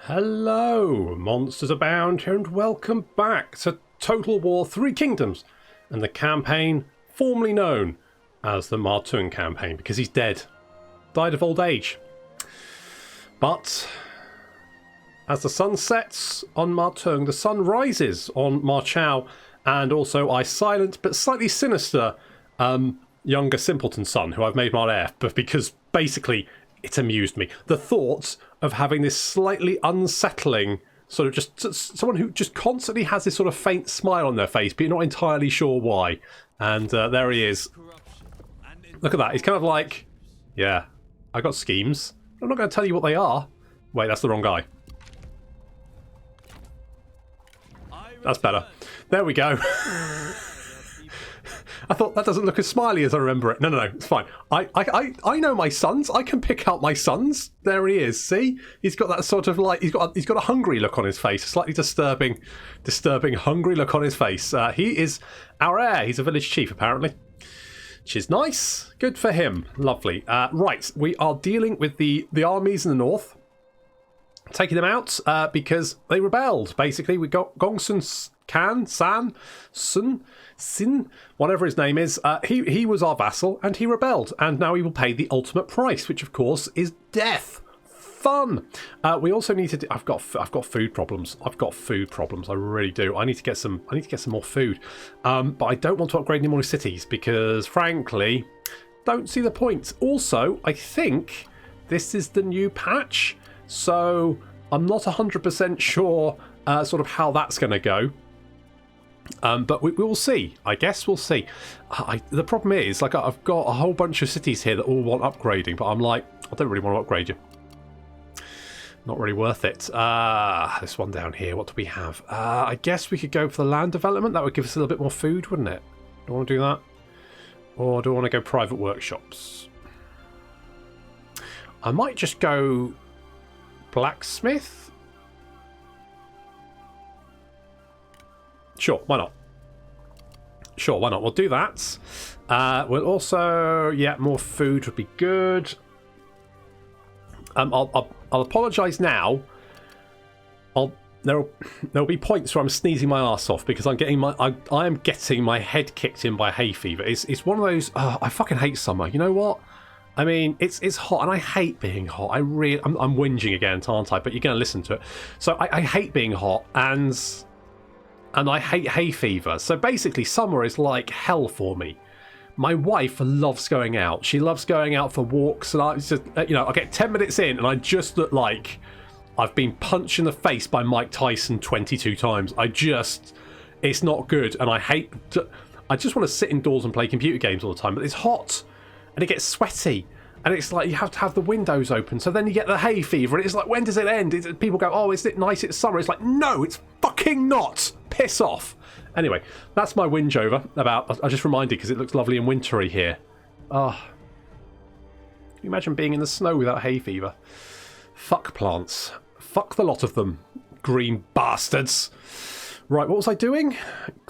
Hello, Monsters Abound here, and welcome back to Total War Three Kingdoms and the campaign formerly known as the Ma Teng Campaign, because he's dead. Died of old age. But as the sun sets on Ma Teng, the sun rises on Ma Chao, and also I silent but slightly sinister younger simpleton son, who I've made my heir, but because basically it amused me. The thought of having this slightly unsettling sort of just someone who just constantly has this sort of faint smile on their face, but you're not entirely sure why. And there he is. Look at that. He's kind of like, yeah, I got schemes. I'm not going to tell you what they are. Wait, that's the wrong guy. That's better. There we go. I thought that doesn't look as smiley as I remember it. No, it's fine. I know my sons. I can pick out my sons. There he is. See, he's got that sort of like he's got a hungry look on his face, a slightly disturbing hungry look on his face. He is our heir. He's a village chief apparently, which is nice. Good for him. Lovely. Right, we are dealing with the armies in the north, taking them out because they rebelled. Basically, we got Gongsun Sin, whatever his name is. He was our vassal and he rebelled, and now he will pay the ultimate price, which of course is death. Fun. We also need to. I've got food problems. I really do. I need to get some more food. But I don't want to upgrade any more cities because, frankly, don't see the point. Also, I think this is the new patch, so I'm not 100% sure sort of how that's going to go. But we will see. I guess we'll see. The problem is, like, I've got a whole bunch of cities here that all want upgrading, but I'm like, I don't really want to upgrade you. Not really worth it. This one down here, what do we have? I guess we could go for the land development. That would give us a little bit more food, wouldn't it? Do I want to do that? Or do I want to go private workshops? I might just go blacksmith. Sure, why not? We'll do that. We'll also, yeah, more food would be good. I'll apologise now. There'll be points where I'm sneezing my arse off because I am getting my head kicked in by hay fever. It's one of those. I fucking hate summer. You know what? I mean, it's hot, and I hate being hot. I'm whinging again, aren't I? But you're going to listen to it. So I hate being hot, and I hate hay fever. So basically, summer is like hell for me. My wife loves going out. She loves going out for walks, and I just, I get 10 minutes in, and I just look like I've been punched in the face by Mike Tyson 22 times. It's not good, and I just want to sit indoors and play computer games all the time. But it's hot, and it gets sweaty. And it's like you have to have the windows open, so then you get the hay fever, and it's like, when does it end? People go, oh, isn't it nice it's summer? It's like, no, it's fucking not. Piss off. Anyway, that's my whinge over about. I just reminded because it looks lovely and wintry here. Can you imagine being in the snow without hay fever? Fuck plants. Fuck the lot of them. Green bastards. Right, what was I doing?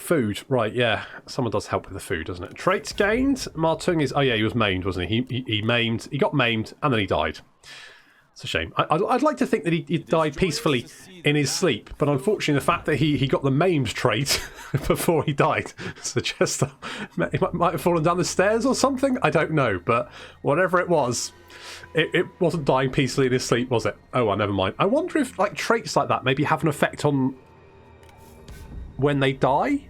Food. Right, yeah. Someone does help with the food, doesn't it? Traits gained. Ma Teng is... Oh, yeah, he was maimed, wasn't he? He got maimed, and then he died. It's a shame. I'd like to think that he died peacefully in his sleep, but unfortunately the fact that he got the maimed trait before he died suggests that he might have fallen down the stairs or something. I don't know, but whatever it was, it wasn't dying peacefully in his sleep, was it? Oh, well, never mind. I wonder if like traits like that maybe have an effect on when they die.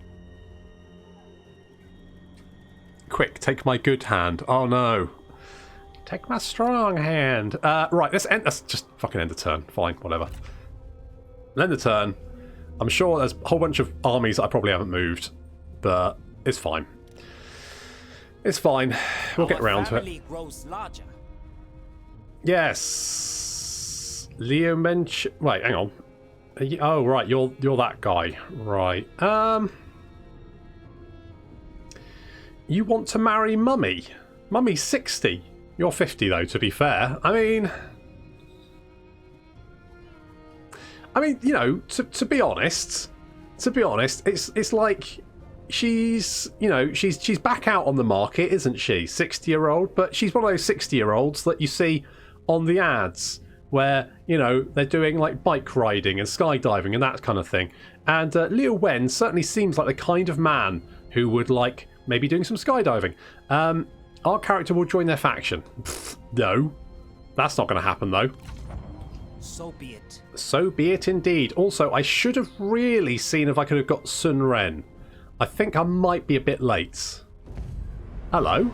Quick, take my good hand. Oh no. Take my strong hand. Right, let's just fucking end the turn. Fine, whatever. End the turn. I'm sure there's a whole bunch of armies that I probably haven't moved, but it's fine. It's fine. We'll get around to it. Yes. Leo mentioned... Wait, hang on. Oh, right, you're that guy. Right. You want to marry Mummy? Mummy's 60. You're 50 though, to be fair. I mean, you know, to be honest, it's like she's back out on the market, isn't she? 60-year-old, but she's one of those 60-year-olds that you see on the ads where, you know, they're doing like bike riding and skydiving and that kind of thing. And Liu Wen certainly seems like the kind of man who would like maybe doing some skydiving. Our character will join their faction. Pfft, no, that's not going to happen though. So be it. So be it indeed. Also, I should have really seen if I could have got Sun Ren. I think I might be a bit late. Hello?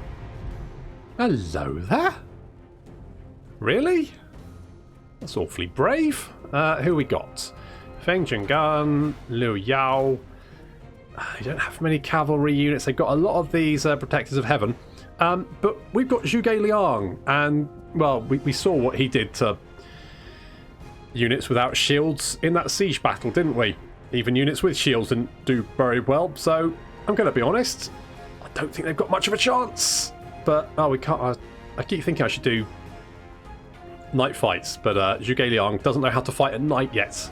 Hello there? Really? That's awfully brave. Who we got? Feng Zhengan, Liu Yao. You don't have many cavalry units. They've got a lot of these Protectors of Heaven. But we've got Zhuge Liang. And, well, we saw what he did to units without shields in that siege battle, didn't we? Even units with shields didn't do very well. So, I'm going to be honest. I don't think they've got much of a chance. But, oh, we can't... I keep thinking I should do night fights, but Zhuge Liang doesn't know how to fight at night yet.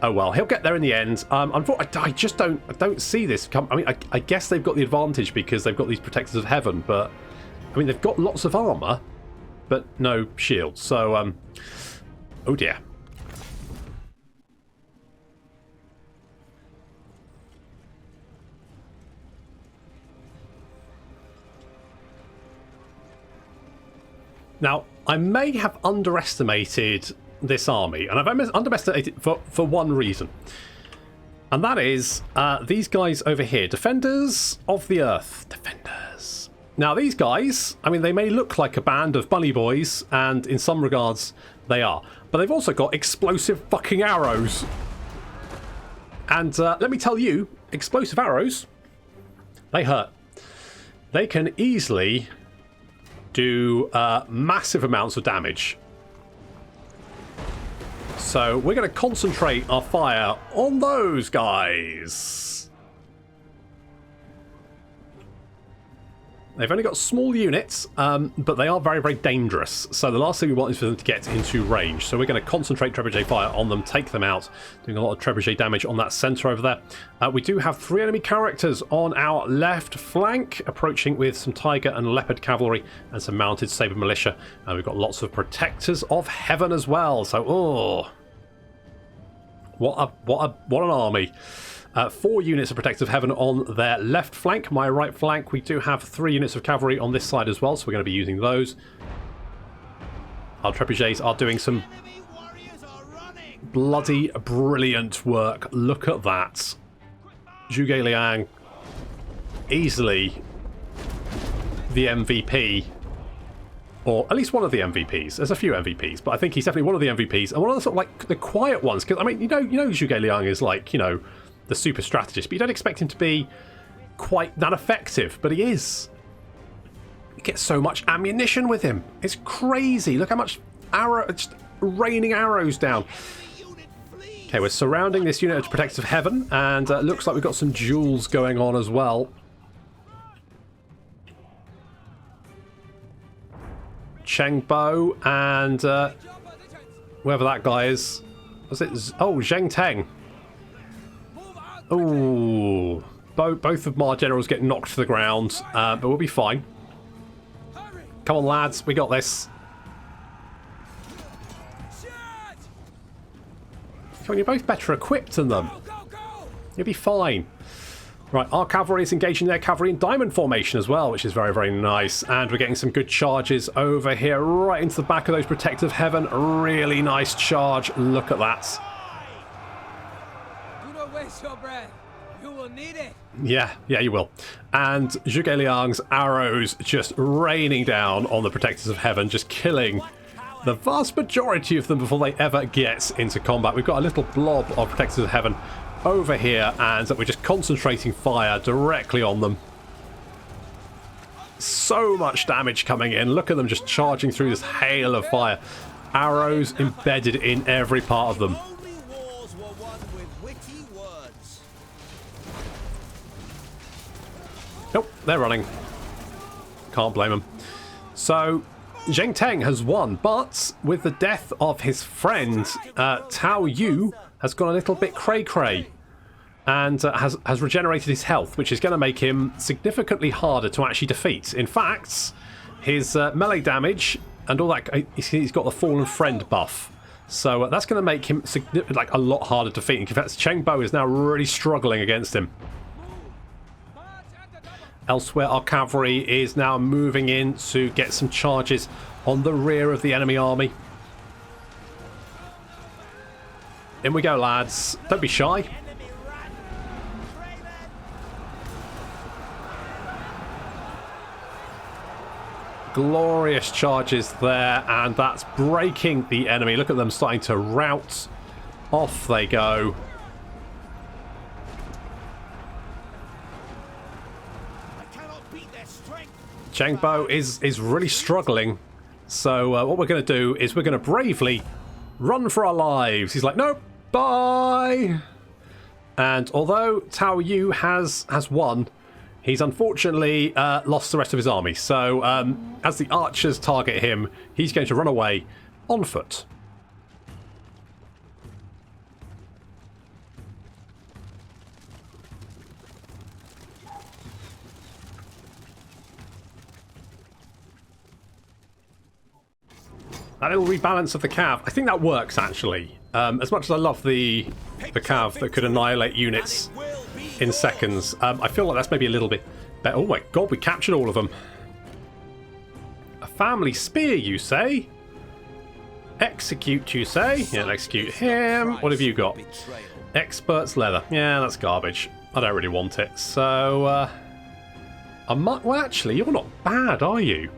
Oh well, he'll get there in the end. I just don't see this come. I mean, I guess they've got the advantage because they've got these Protectors of Heaven, but I mean they've got lots of armor, but no shields. So, oh dear. Now, I may have underestimated this army, and I've underestimated it for one reason. And that is these guys over here, Defenders of the Earth. Defenders. Now, these guys, I mean, they may look like a band of bunny boys, and in some regards, they are. But they've also got explosive fucking arrows. And let me tell you, explosive arrows, they hurt. They can easily do massive amounts of damage. So we're going to concentrate our fire on those guys. They've only got small units, but they are very, very dangerous. So the last thing we want is for them to get into range. So we're going to concentrate trebuchet fire on them, take them out, doing a lot of trebuchet damage on that centre over there. We do have 3 enemy characters on our left flank, approaching with some tiger and leopard cavalry and some mounted saber militia. We've got lots of protectors of heaven as well. So, oh, what an army. 4 units of Protectors of Heaven on their left flank. My right flank, we do have 3 units of cavalry on this side as well, so we're going to be using those. Our trebuchets are doing some bloody brilliant work. Look at that. Zhuge Liang, easily the MVP. Or at least one of the MVPs. There's a few MVPs, but I think he's definitely one of the MVPs. And one of the sort of like the quiet ones. Because, I mean, you know Zhuge Liang is like, you know, the super strategist, but you don't expect him to be quite that effective, but he is. You get so much ammunition with him. It's crazy. Look how much just raining arrows down. Okay, we're surrounding this unit of Protectors of Heaven, and looks like we've got some duels going on as well. Cheng Bo and whoever that guy is. Was it? Oh, Zheng Teng. Oh, both of my generals get knocked to the ground, but we'll be fine. Come on, lads, we got this. Come on, you're both better equipped than them. You'll be fine. Right, our cavalry is engaging their cavalry in diamond formation as well, which is very, very nice. And we're getting some good charges over here, right into the back of those Protectors of Heaven. Really nice charge. Look at that. Your breath. You will need it. Yeah, you will. And Zhuge Liang's arrows just raining down on the Protectors of Heaven, just killing the vast majority of them before they ever get into combat. We've got a little blob of Protectors of Heaven over here, and we're just concentrating fire directly on them. So much damage coming in. Look at them just charging through this hail of fire. Arrows embedded in every part of them. Nope, they're running. Can't blame them. So, Zheng Teng has won, but with the death of his friend, Tao Yu has gone a little bit cray-cray and has regenerated his health, which is going to make him significantly harder to actually defeat. In fact, his melee damage And all that, he's got the fallen friend buff. So that's going to make him like a lot harder to defeat. In fact, Cheng Bo is now really struggling against him. Elsewhere, our cavalry is now moving in to get some charges on the rear of the enemy army. In we go, lads. Don't be shy. Glorious charges there, and that's breaking the enemy. Look at them starting to rout. Off they go. Cheng Bo is really struggling. So what we're going to do is we're going to bravely run for our lives. He's like, nope, bye. And although Tao Yu has won, he's unfortunately lost the rest of his army. So as the archers target him, he's going to run away on foot. That little rebalance of the cav, I think that works actually. As much as I love the cav that could annihilate units in seconds, I feel like that's maybe a little bit better. Oh my god, we captured all of them. A family spear, you say? Execute, you say? Yeah, execute him. What have you got? Expert's leather. Yeah, that's garbage. I don't really want it. So, well, actually, you're not bad, are you?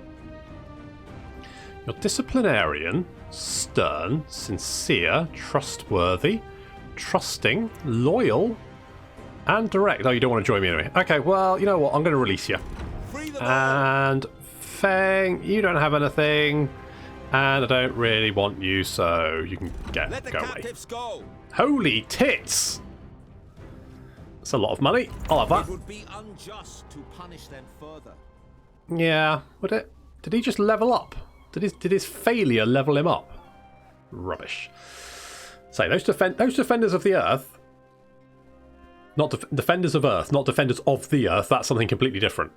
You're disciplinarian, stern, sincere, trustworthy, trusting, loyal, and direct. Oh, you don't want to join me anyway. Okay, well, you know what? I'm going to release you. And Feng, you don't have anything. And I don't really want you, so you can go away. Holy tits! That's a lot of money. I'll have that. It would be unjust to punish them further. Yeah, would it? Did he just level up? Did his failure level him up? Rubbish. So those defenders of the earth, not defenders of earth, not defenders of the earth. That's something completely different.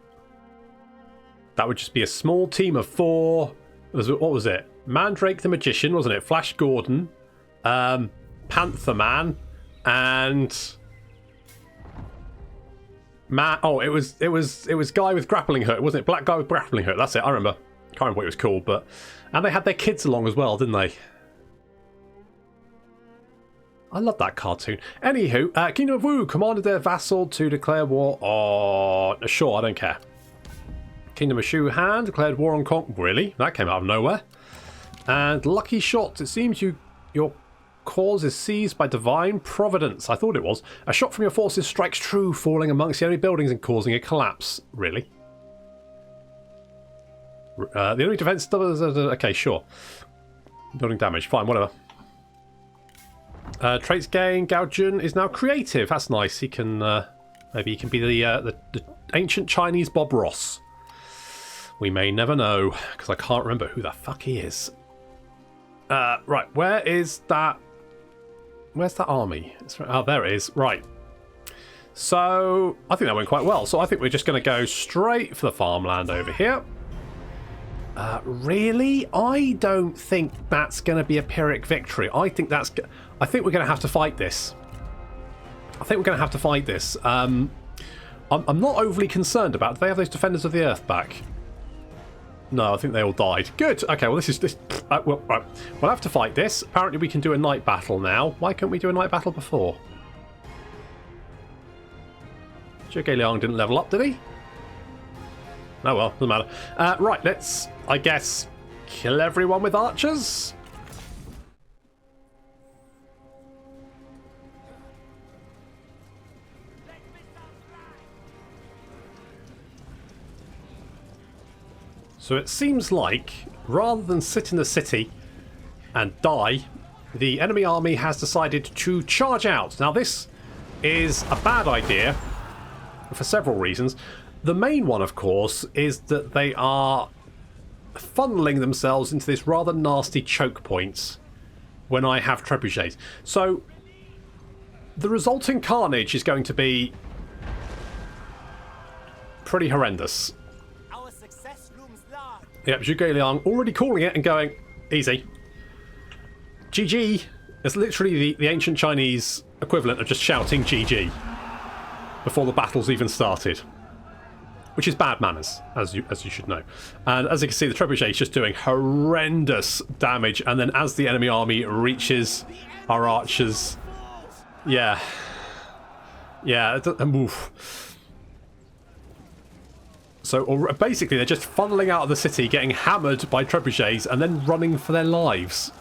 That would just be a small team of 4. What was it? Mandrake the Magician, wasn't it? Flash Gordon, Panther Man, and it was guy with grappling hook, wasn't it? Black guy with grappling hook. That's it. I remember. Can't remember what it was called, but and they had their kids along as well, didn't they? I love that cartoon. Anywho, Kingdom of Wu commanded their vassal to declare war on. Sure, I don't care. Kingdom of Shu Han declared war on Kong. Really? That came out of nowhere. And lucky shots. It seems your cause is seized by divine providence. I thought it was. A shot from your forces strikes true, falling amongst the enemy buildings and causing a collapse. Really? The enemy defense. Okay, sure. Building damage. Fine, whatever. Traits gain. Gao Jun is now creative. That's nice. He can maybe he can be the ancient Chinese Bob Ross. We may never know because I can't remember who the fuck he is. Right, where is that? Where's that army? Oh, there it is. Right. So I think that went quite well. So I think we're just going to go straight for the farmland over here. Really? I don't think that's going to be a Pyrrhic victory. I think we're going to have to fight this. I'm not overly concerned about. Do they have those Defenders of the Earth back? No, I think they all died. Good. Okay, well, right. We'll have to fight this. Apparently we can do a night battle now. Why couldn't we do a night battle before? Zhuge Liang didn't level up, did he? Oh well, doesn't matter. Right, let's, I guess, kill everyone with archers. So it seems like, rather than sit in the city and die, the enemy army has decided to charge out. Now this is a bad idea for several reasons. The main one, of course, is that they are funneling themselves into this rather nasty choke point when I have trebuchets. So the resulting carnage is going to be pretty horrendous. Our success looms large. Yep, Zhuge Liang already calling it and going, easy. GG. It's literally the ancient Chinese equivalent of just shouting GG before the battle's even started. Which is bad manners, as you should know. And as you can see, the trebuchet is just doing horrendous damage. And then as the enemy army reaches our archers... Yeah. Yeah, oof. So basically, they're just funneling out of the city, getting hammered by trebuchets, and then running for their lives.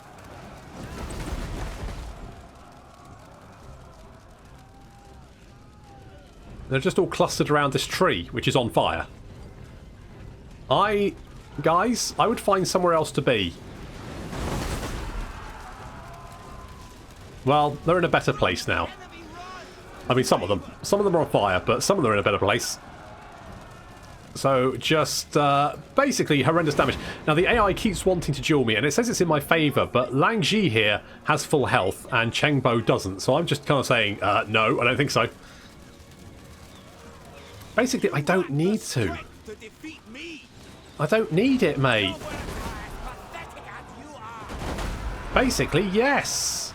They're just all clustered around this tree, which is on fire. Guys, I would find somewhere else to be. Well, they're in a better place now. I mean, some of them. Some of them are on fire, but some of them are in a better place. So, just basically horrendous damage. Now, the AI keeps wanting to duel me, and it says it's in my favour, but Lang Ji here has full health, and Cheng Bo doesn't. So I'm just kind of saying, no, I don't think so. Basically, I don't need to. I don't need it, mate. Basically, yes.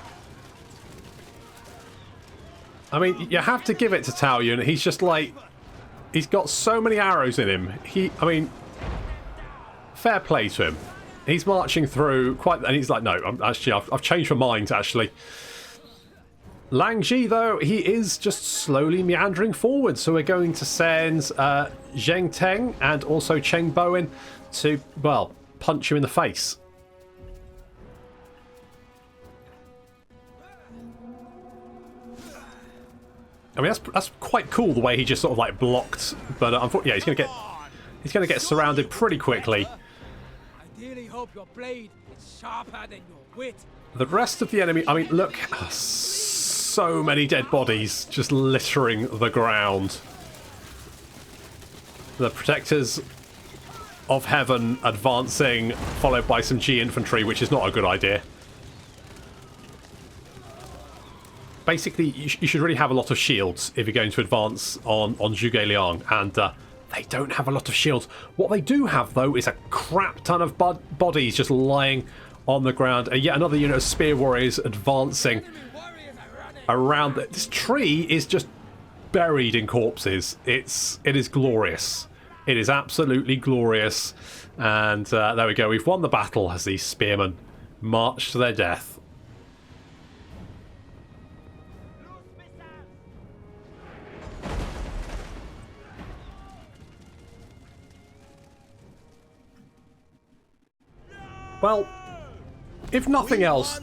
I mean, you have to give it to Tao Yun. He's just like... He's got so many arrows in him. I mean, fair play to him. He's marching through quite... And he's like, no, I've changed my mind, actually. Lang Ji, though, he is just slowly meandering forward. So we're going to send Zheng Teng and also Cheng Bo in to, well, punch you in the face. I mean, that's quite cool the way he just sort of like blocked, but unfortunately, yeah, he's gonna get surrounded pretty quickly. I really hope your blade is sharper than your wit. The rest of the enemy, I mean, look, so many dead bodies just littering the ground. The protectors of heaven advancing, followed by some G infantry, which is not a good idea. Basically, you should really have a lot of shields if you're going to advance on Zhuge Liang, and they don't have a lot of shields. What they do have, though, is a crap ton of bodies just lying on the ground. And yet another unit of spear warriors advancing around. This tree is just buried in corpses. It is glorious. It is absolutely glorious. And there we go. We've won the battle as these spearmen march to their death. Well, if nothing else...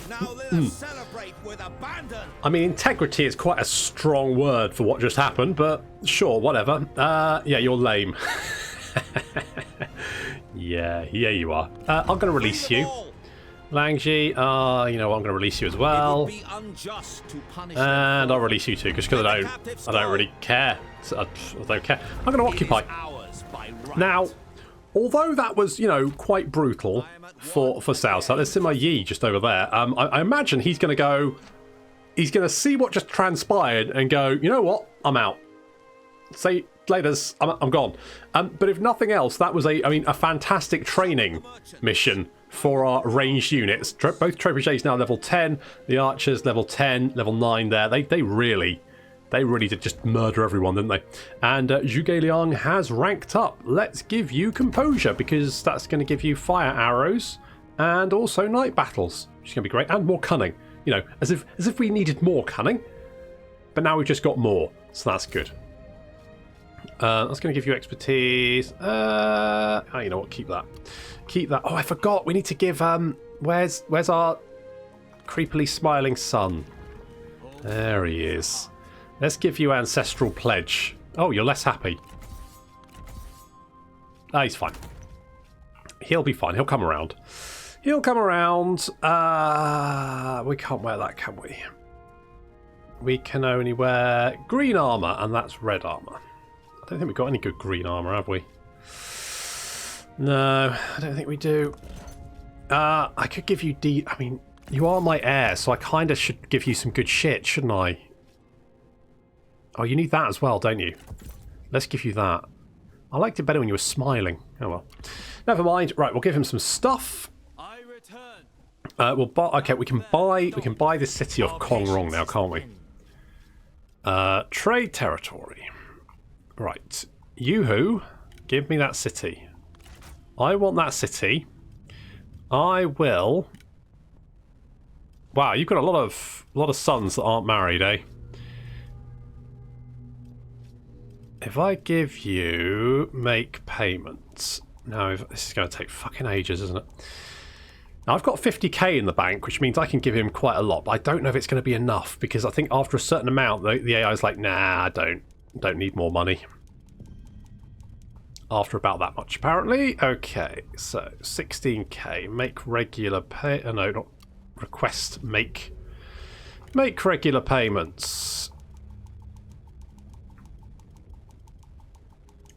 Now let us celebrate with abandon. I mean, integrity is quite a strong word for what just happened, but sure, whatever. Yeah, you're lame. yeah, you are. I'm going to release you. Lang Ji, you know what, I'm going to release you as well. And I'll release you too, because I don't really care. I don't care. I'm going to occupy. Now... Although that was, you know, quite brutal for Cao Cao, there's Sima Yi just over there. I imagine he's going to go... He's going to see what just transpired and go, you know what? I'm out. Say laters, I'm gone. But if nothing else, that was a fantastic training mission for our ranged units. Both trebuchets now level 10, the archers level 10, level 9 there. They really did just murder everyone, didn't they? And Zhuge Liang has ranked up. Let's give you composure, because that's going to give you fire arrows and also night battles, which is going to be great. And more cunning. You know, as if we needed more cunning. But now we've just got more, so that's good. That's going to give you expertise. Oh, you know what? Keep that. Keep that. Oh, I forgot. We need to give... Where's our creepily smiling son? There he is. Let's give you Ancestral Pledge. Oh, you're less happy. Ah, he's fine. He'll be fine. He'll come around. He'll come around. We can't wear that, can we? We can only wear green armour, and that's red armour. I don't think we've got any good green armour, have we? No, I don't think we do. I could give you I mean, you are my heir, so I kind of should give you some good shit, shouldn't I? Oh, you need that as well, don't you? Let's give you that. I liked it better when you were smiling. Oh well. Never mind. Right, we'll give him some stuff. I return. We'll buy. Okay, we can buy this city of Kongrong now, can't we? Trade territory. Right. Yoo-hoo, give me that city. I want that city. I will. Wow, you've got a lot of sons that aren't married, eh? If I give you make payments. No, this is going to take fucking ages, isn't it? Now, I've got 50k in the bank, which means I can give him quite a lot, but I don't know if it's going to be enough, because I think after a certain amount, the AI is like, nah, I don't need more money. After about that much, apparently. Okay, so 16k, make regular pay. No, not request. Make regular payments.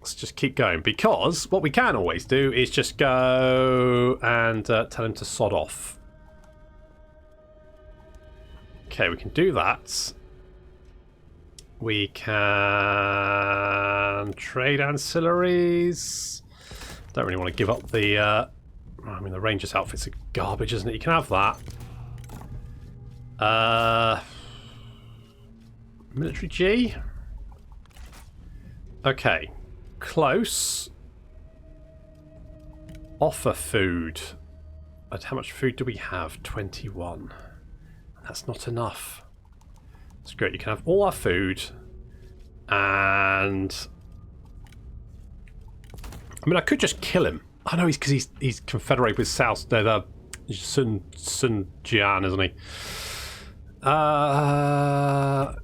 Let's just keep going, because what we can always do is just go and tell him to sod off. Okay, we can do that. We can trade ancillaries. Don't really want to give up the... I mean, the Rangers outfits are garbage, isn't it? You can have that. Military G. Okay. Close. Offer food. But how much food do we have? 21. That's not enough. It's great. You can have all our food. And... I mean, I could just kill him. I know because he's confederated with South... No, Sun Jian, isn't he?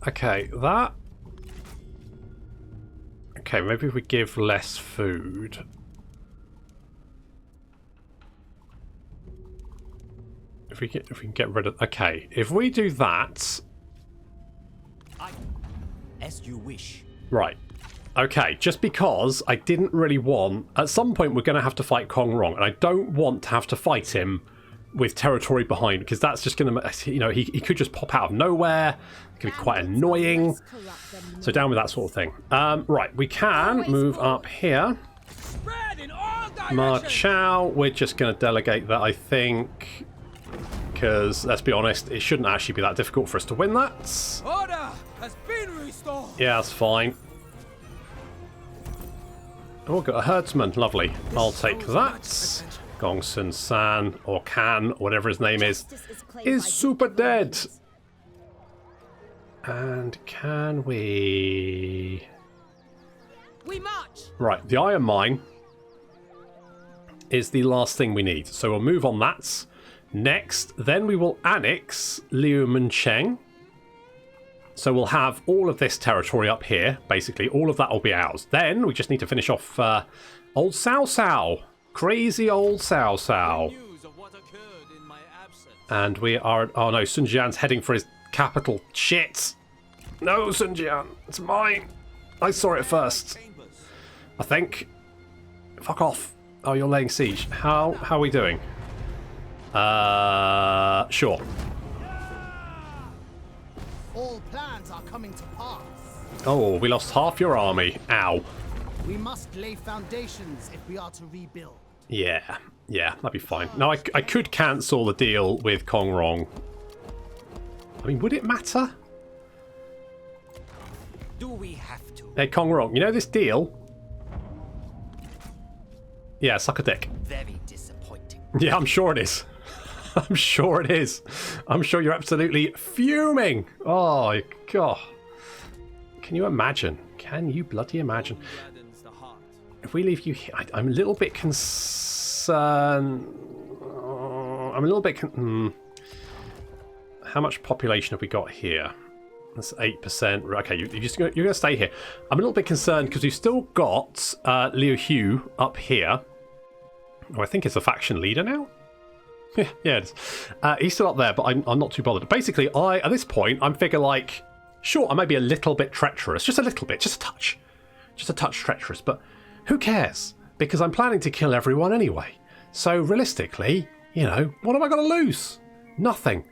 Okay, that... Okay, maybe if we give less food. If we can get rid of... Okay, if we do that... As you wish. Right. Okay, just because I didn't really want... At some point we're going to have to fight Kongrong, and I don't want to have to fight him with territory behind, because that's just going to... You know, he could just pop out of nowhere. It could be quite annoying. So down with that sort of thing. Right, we can move up here. Ma Chao, we're just going to delegate that, I think. Because, let's be honest, it shouldn't actually be that difficult for us to win that. Order has been restored. Yeah, that's fine. Oh, got a herdsman. Lovely. I'll take that. Gong Sun San, or Can, whatever his name is super dead. And can we... We march. Right, the iron mine is the last thing we need. So we'll move on that. Next, then we will annex Liu Mencheng. So we'll have all of this territory up here, basically. All of that will be ours. Then we just need to finish off old Cao Cao. Crazy old Cao Cao. And we are... Oh no, Sun Jian's heading for his capital. Shit! No, Sun Jian. It's mine. I saw it first. I think. Fuck off. Oh, you're laying siege. How are we doing? Sure. All plans are coming to pass. Oh, we lost half your army. Ow. We must lay foundations if we are to rebuild. Yeah, that'd be fine. Now, I could cancel the deal with Kongrong. I mean, would it matter? Do we have to? Hey, Kongrong, you know this deal? Yeah, suck a dick. Very disappointing. Yeah, I'm sure it is. I'm sure it is. I'm sure you're absolutely fuming. Oh, God. Can you imagine? Can you bloody imagine? If we leave you here, I'm a little bit concerned. I'm a little bit... How much population have we got here? That's 8%. Okay, you're going to stay here. I'm a little bit concerned because we've still got Liu Hu up here. Oh, I think it's a faction leader now. Yeah, it is. He's still up there, but I'm not too bothered. Basically, at this point, I'm figure like, sure, I may be a little bit treacherous. Just a little bit. Just a touch. Just a touch treacherous, but... Who cares? Because I'm planning to kill everyone anyway. So realistically, you know, what have I got to lose? Nothing.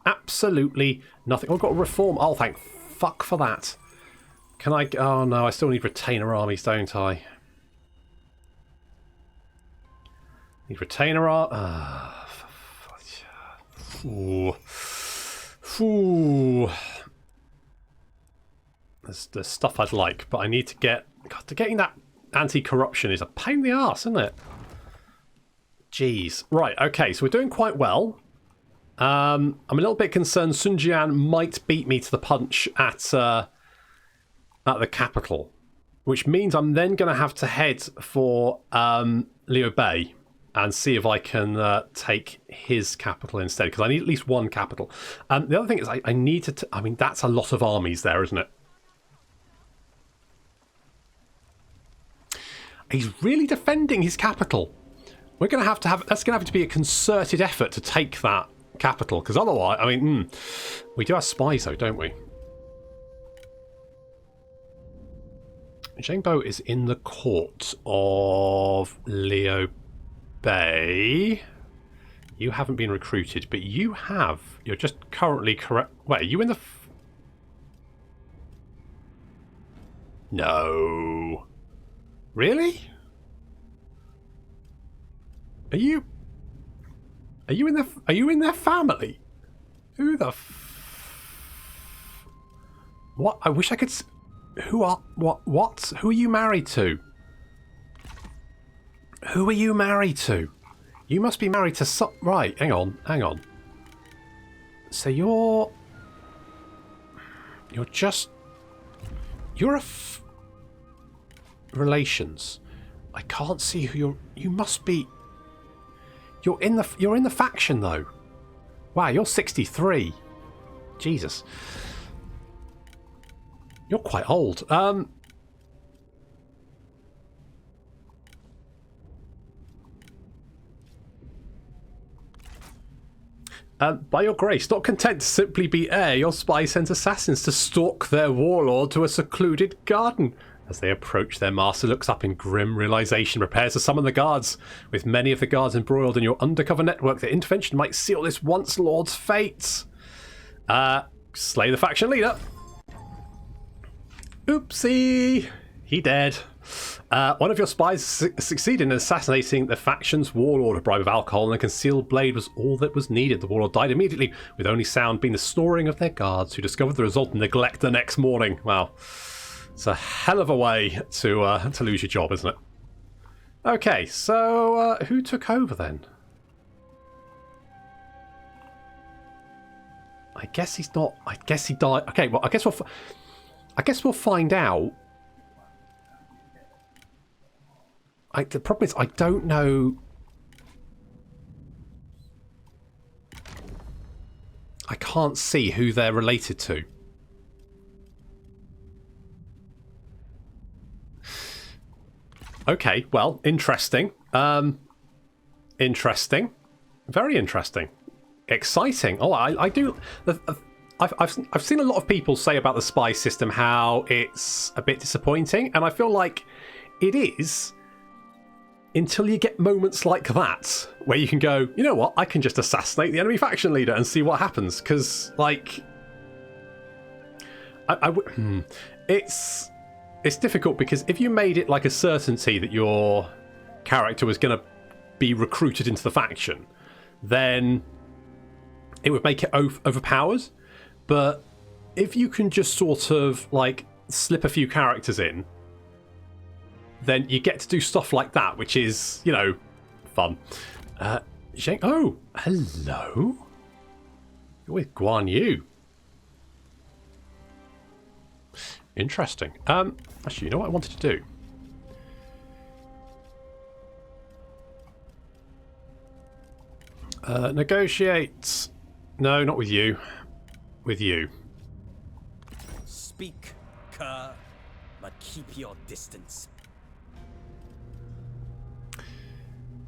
Absolutely nothing. I've got to reform. Oh, thank fuck for that. Can I... Oh, no, I still need retainer armies, don't I? Need retainer art. Ooh. Ooh. There's stuff I'd like, but I need to get... God, getting that anti-corruption is a pain in the arse, isn't it? Jeez. Right, okay, so we're doing quite well. I'm a little bit concerned Sun Jian might beat me to the punch at the capital, which means I'm then going to have to head for Liu Bei and see if I can take his capital instead, because I need at least one capital. The other thing is I need to... I mean, that's a lot of armies there, isn't it? He's really defending his capital. We're going to have to have... That's going to have to be a concerted effort to take that capital, because otherwise, I mean, we do have spies though, don't we? Zhengbo is in the court of Liu Bei. You haven't been recruited, but you have. You're just currently correct. Wait, are you in the... No. Really? Are you in their family? Who the what? I wish I could who are what? Who are you married to? Who are you married to? You must be married to some... Right, hang on. So you're relations. I can't see who you must be. You're in the faction though. Wow, you're 63. Jesus. You're quite old. By your grace, not content to simply be heir, your spy sent assassins to stalk their warlord to a secluded garden. As they approach, their master looks up in grim realization, prepares to summon the guards. With many of the guards embroiled in your undercover network, their intervention might seal this once lord's fate. Slay the faction leader. Oopsie. He dead. One of your spies succeeded in assassinating the faction's warlord. A bribe of alcohol and a concealed blade was all that was needed. The warlord died immediately, with only sound being the snoring of their guards, who discovered the result in neglect the next morning. Wow. It's a hell of a way to lose your job, isn't it? Okay, so who took over then? I guess he's not. I guess he died. Okay, well, I guess we'll find out. The problem is I don't know. I can't see who they're related to. Okay, well, interesting. Interesting. Very interesting. Exciting. Oh, I do... I've seen a lot of people say about the spy system how it's a bit disappointing, and I feel like it is until you get moments like that, where you can go, you know what, I can just assassinate the enemy faction leader and see what happens, because, like... It's difficult because if you made it like a certainty that your character was going to be recruited into the faction, then it would make it overpowered. But if you can just sort of like slip a few characters in, then you get to do stuff like that, which is, you know, fun. Zheng, oh, hello. You're with Guan Yu. Interesting. Actually, you know what I wanted to do? Negotiate. No, not with you. With you. Speak, Kerr, but keep your distance.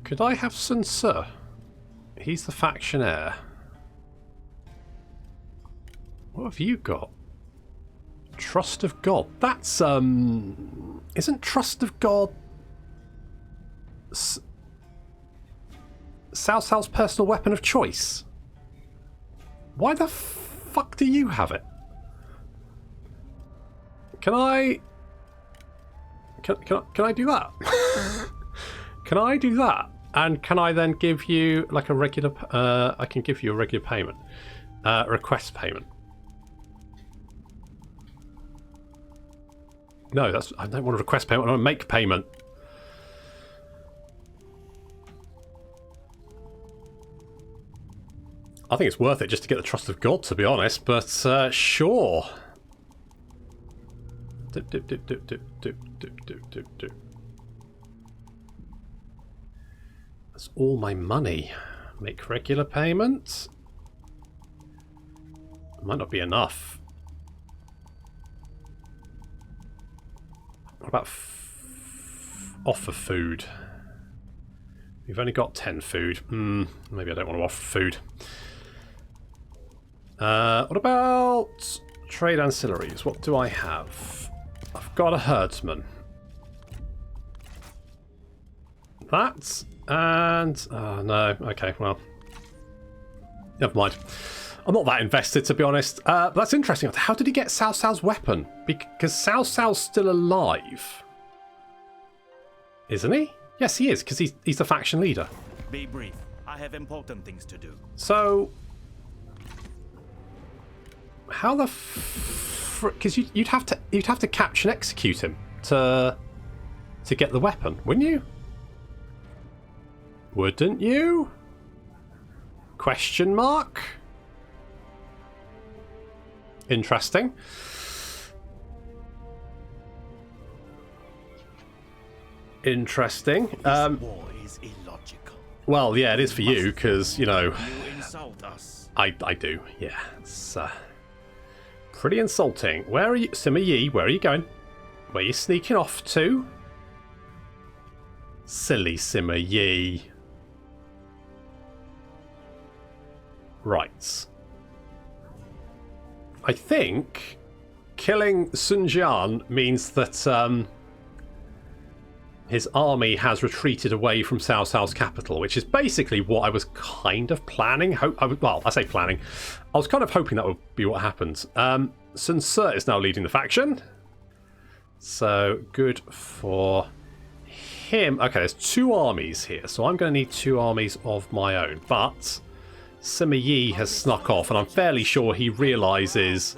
Could I have Sun Ce? He's the faction heir. What have you got? Trust of God. That's, isn't Trust of God Cao Cao's personal weapon of choice? Why the fuck do you have it? Can I do that? Can I do that? And can I then give you like a regular... I can give you a regular payment. Request payment. No, I don't want a request payment. I want to make payment. I think it's worth it just to get the trust of God, to be honest. But sure. That's all my money. Make regular payments. Might not be enough. What about offer food? We've only got 10 food. Maybe I don't want to offer food. What about trade ancillaries? What do I have? I've got a herdsman. That and... oh, no. Okay, well. Never mind. I'm not that invested, to be honest. But that's interesting. How did he get Cao Cao's weapon? Because Cao Cao's still alive. Isn't he? Yes, he is, because he's the faction leader. Be brief. I have important things to do. So... how the because you'd have to capture and execute him to get the weapon, wouldn't you? Wouldn't you? Question mark. Interesting. Interesting. War is illogical. Well, yeah, it is for you because you know. You insult us. I do. Yeah, it's pretty insulting. Where are you, Sima Yi? Where are you going? Where are you sneaking off to? Silly Sima Yi. Right. I think killing Sun Jian means that his army has retreated away from Cao Cao's capital, which is basically what I was kind of planning. Well, I say planning. I was kind of hoping that would be what happened. Sun Ce is now leading the faction. So, good for him. Okay, there's 2 armies here, so I'm going to need 2 armies of my own. But Sima Yi has snuck off, and I'm fairly sure he realises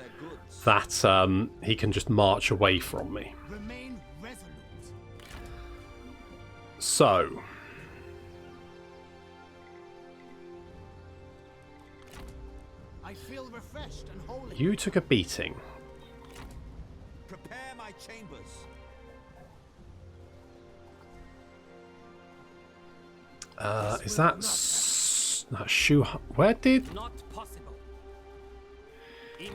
that he can just march away from me. Remain resolute. So, I feel refreshed and holy. you took a beating. Prepare my chambers. Is that Shu? Where did? Not possible.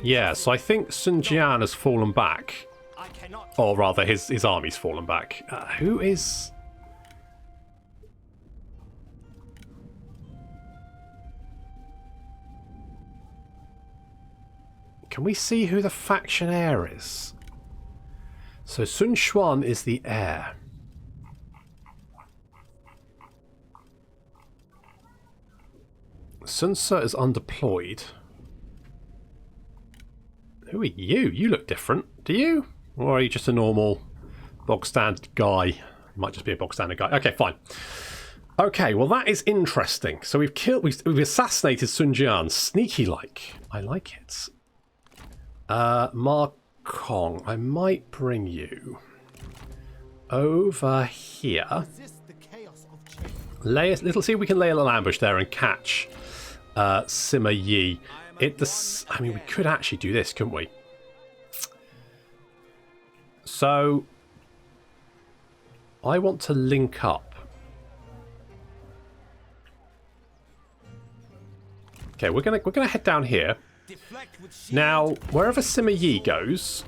Yeah, so I think Sun Jian has fallen back, I cannot. or rather, his army's fallen back. Who is? Can we see who the faction heir is? So Sun Xuan is the heir. Sun Ce is undeployed. Who are you? You look different. Do you? Or are you just a normal bog standard guy? Might just be a bog standard guy. Okay, fine. Okay, well that is interesting. So we've assassinated Sun Jian, sneaky like. I like it. Ma Kong, I might bring you over here. Resist the chaos of change. See if we can lay a little ambush there and catch Sima Yi. I mean, we could actually do this, couldn't we? So, I want to link up. Okay, we're gonna head down here. Now, wherever Sima Yi goes,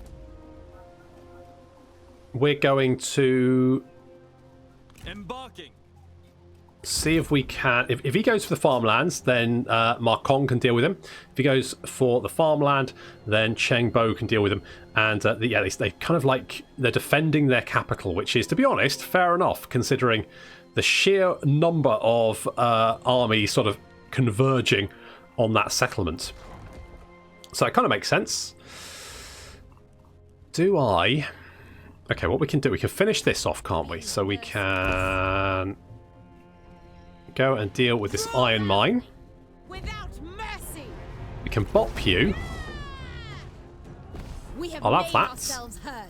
we're going to Embarking. see if we can... If he goes for the farmlands, then Ma Kong can deal with him. If he goes for the farmland, then Cheng Bo can deal with him. And yeah, they kind of like... They're defending their capital, which is, to be honest, fair enough, considering the sheer number of armies sort of converging on that settlement. So it kind of makes sense. Do I... Okay, what we can do, we can finish this off, can't we? So we can... go and deal with this iron mine. Without mercy. We can bop you. We have I'll have made that. ourselves heard.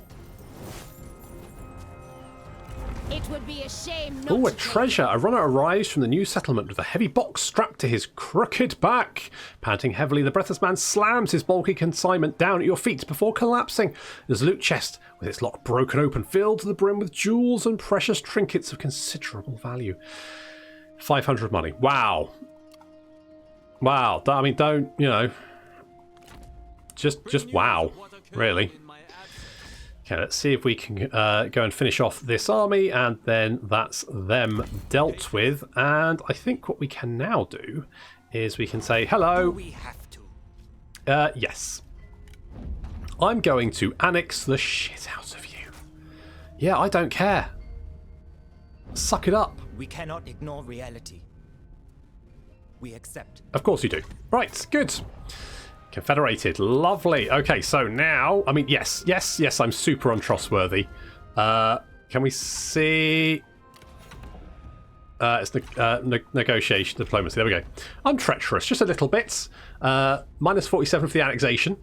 It would be a shame not Oh, a to treasure. A runner arrives from the new settlement with a heavy box strapped to his crooked back. Panting heavily, the breathless man slams his bulky consignment down at your feet before collapsing. There's a loot chest with its lock broken open, filled to the brim with jewels and precious trinkets of considerable value. 500 money. Wow. Wow. I mean, don't, you know. Just wow. Really. Okay, let's see if we can go and finish off this army, and then that's them dealt with. And I think what we can now do is we can say, hello. We have to. Yes. I'm going to annex the shit out of you. Yeah, I don't care. Suck it up. We cannot ignore reality. We accept. Of course you do. Right, good. Confederated, lovely. Okay, so now, I mean, yes, I'm super untrustworthy. Can we see? It's negotiation, diplomacy. There we go. I'm treacherous, just a little bit. Minus 47 for the annexation.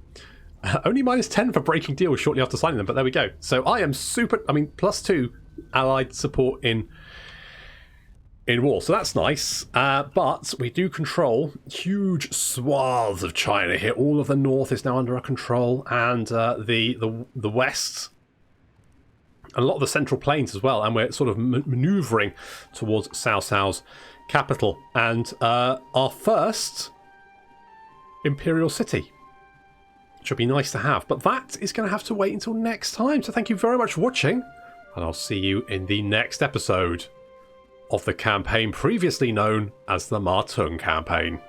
Only minus 10 for breaking deals shortly after signing them, but there we go. So I am super. I mean, +2 allied support in war, so that's nice. But we do control huge swaths of China here. All of the north is now under our control, and the west, and a lot of the central plains as well. And we're sort of manoeuvring towards Cao Cao's capital and our first imperial city, which would be nice to have. But that is going to have to wait until next time. So thank you very much for watching, and I'll see you in the next episode of the campaign previously known as the Ma Teng Campaign.